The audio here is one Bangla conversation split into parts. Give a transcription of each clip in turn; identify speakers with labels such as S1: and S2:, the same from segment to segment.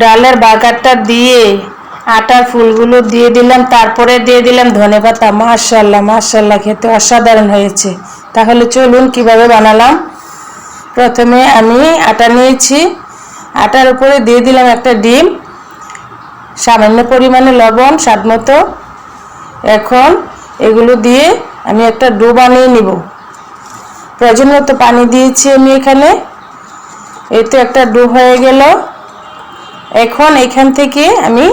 S1: ডালের বাগারটা দিয়ে আটার ফুলগুলো দিয়ে দিলাম, তারপরে দিয়ে দিলাম ধনেপাতা। মাশাআল্লাহ মাশাআল্লাহ, খেতে অসাধারণ হয়েছে। তাহলে চলুন কিভাবে বানালাম। প্রথমে আমি আটা নিয়েছি, আটার উপরে দিয়ে দিলাম একটা ডিম, সামান্য পরিমাণে লবণ স্বাদ মতো। এখন এগুলো দিয়ে আমি একটা ডো বানিয়ে নিব। প্রয়োজন মতো পানি দিয়েছি আমি এখানে। এই তো একটা ডো হয়ে গেল। এখন এখান থেকে আমি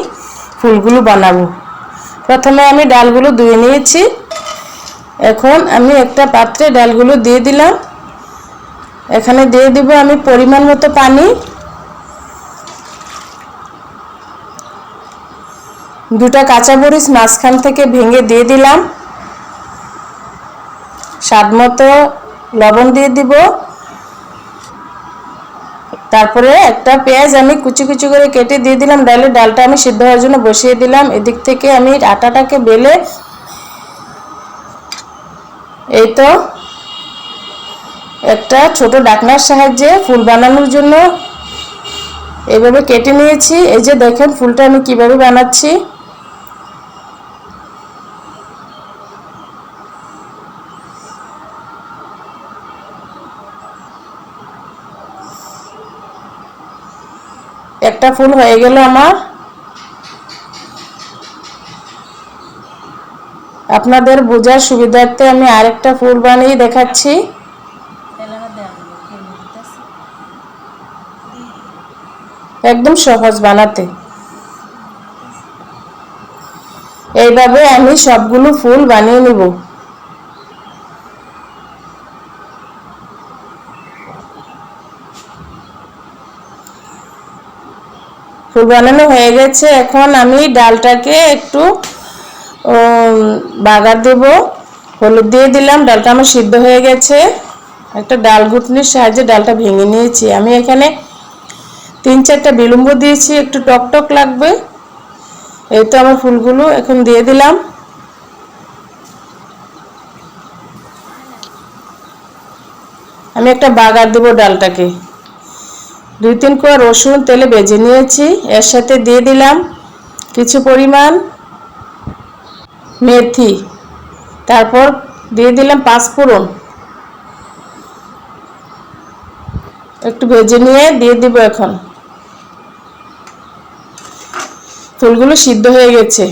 S1: ফুলগুলো বানাবো। প্রথমে আমি ডালগুলো ধুয়ে নিয়েছি। এখন আমি একটা পাত্রে ডালগুলো দিয়ে দিলাম। এখানে দিয়ে দিব আমি পরিমাণ মতো পানি। দুটা কাঁচামরিচ মাঝখান থেকে ভেঙে দিয়ে দিলাম। স্বাদ মতো লবণ দিয়ে দিব। তারপরে একটা পেঁয়াজ আমি কুচি কুচি করে কেটে দিয়ে দিলাম ডালে। ডালটা আমি সিদ্ধ হওয়ার জন্য বসিয়ে দিলাম। এদিক থেকে আমি আটাটাকে বেলে এই তো একটা ছোট ঢাকনার সাহায্যে ফুল বানানোর জন্য এইভাবে কেটে নিয়েছি। এই যে দেখেন ফুলটা আমি কিভাবে বানাচ্ছি। একটা ফুল হয়ে গেল আমার। আপনাদের বোঝার সুবিধার্থে আমি আরেকটা ফুল বানিয়ে দেখাচ্ছি। একদম সহজ বানাতে। এইভাবে আমি সবগুলো ফুল বানিয়ে নিব। ফুল বানানো হয়ে গেছে। এখন আমি ডালটাকে একটু বাগার দেব। হলুদ দিয়ে দিলাম। ডালটা আমার সিদ্ধ হয়ে গেছে। একটা ডাল ঘুটনির সাহায্যে ডালটা ভেঙে নিয়েছি। আমি এখানে 3-4টা বিলম্ব দিয়েছি, একটু টক টক লাগবে। এই তো আমার ফুলগুলো এখন দিয়ে দিলাম। আমি একটা বাগার দেব ডালটাকে। 2-3 কোয়া রসুন তেলে ভেজে নিয়েছি। এর সাথে দিয়ে দিলাম কিছু পরিমাণ মেথি। তারপর দিয়ে দিলাম 5 ফোড়ন। একটু ভেজে নিয়ে দিয়ে দিব। এখন ফুলগুলো সিদ্ধ হয়ে গেছে।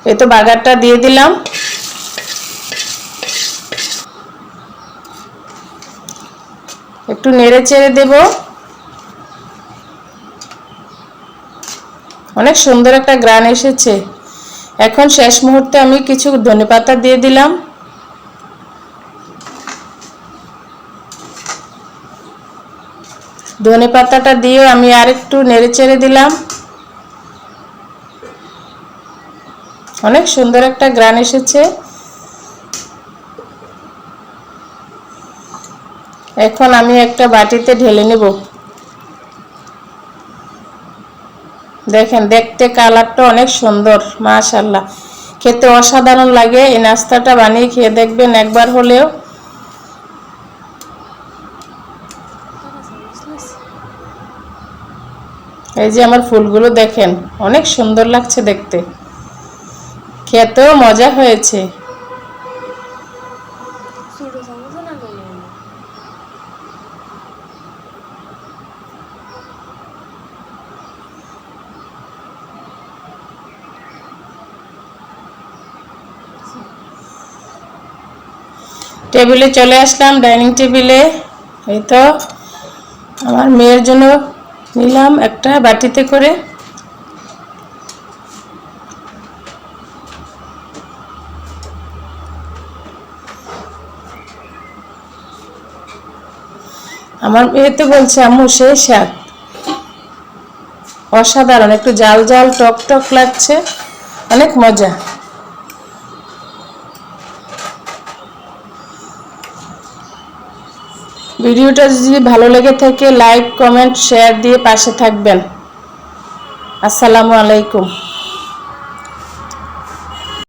S1: এই তো বাগারটা দিয়ে দিলাম। একটু নেড়ে চেড়ে দেব। অনেক সুন্দর একটা ঘ্রাণ এসেছে। এখন শেষ মুহূর্তে আমি কিছু ধনেপাতা দিয়ে দিলাম। ধনেপাতাটা দিয়ে আমি আরেকটু নেড়ে চেড়ে দিলাম। অনেক সুন্দর একটা ঘ্রাণ এসেছে। এখন আমি একটা বাটিতে ঢেলে নেব। দেখেন দেখতে কালারটা অনেক সুন্দর। মাশাআল্লাহ, খেতে অসাধারণ লাগে। এই নাস্তাটা বানিয়ে খেয়ে দেখবেন একবার হলেও। এই যে আমার ফুলগুলো দেখেন, অনেক সুন্দর লাগছে দেখতে। খেতেও মজা হয়েছে। টেবিলে চলে আসলাম, ডাইনিং টেবিলে। এই তো আমার মেয়ের জন্য নিলাম একটা বাটিতে করে। আমার মেয়ে তো বলছে আম্মু সেই স্বাদ, অসাধারণ। একটু জাল জাল টক টক লাগছে, অনেক মজা। ভিডিওটা যদি ভালো লেগে থাকে লাইক কমেন্ট শেয়ার দিয়ে পাশে থাকবেন। আসসালামু আলাইকুম।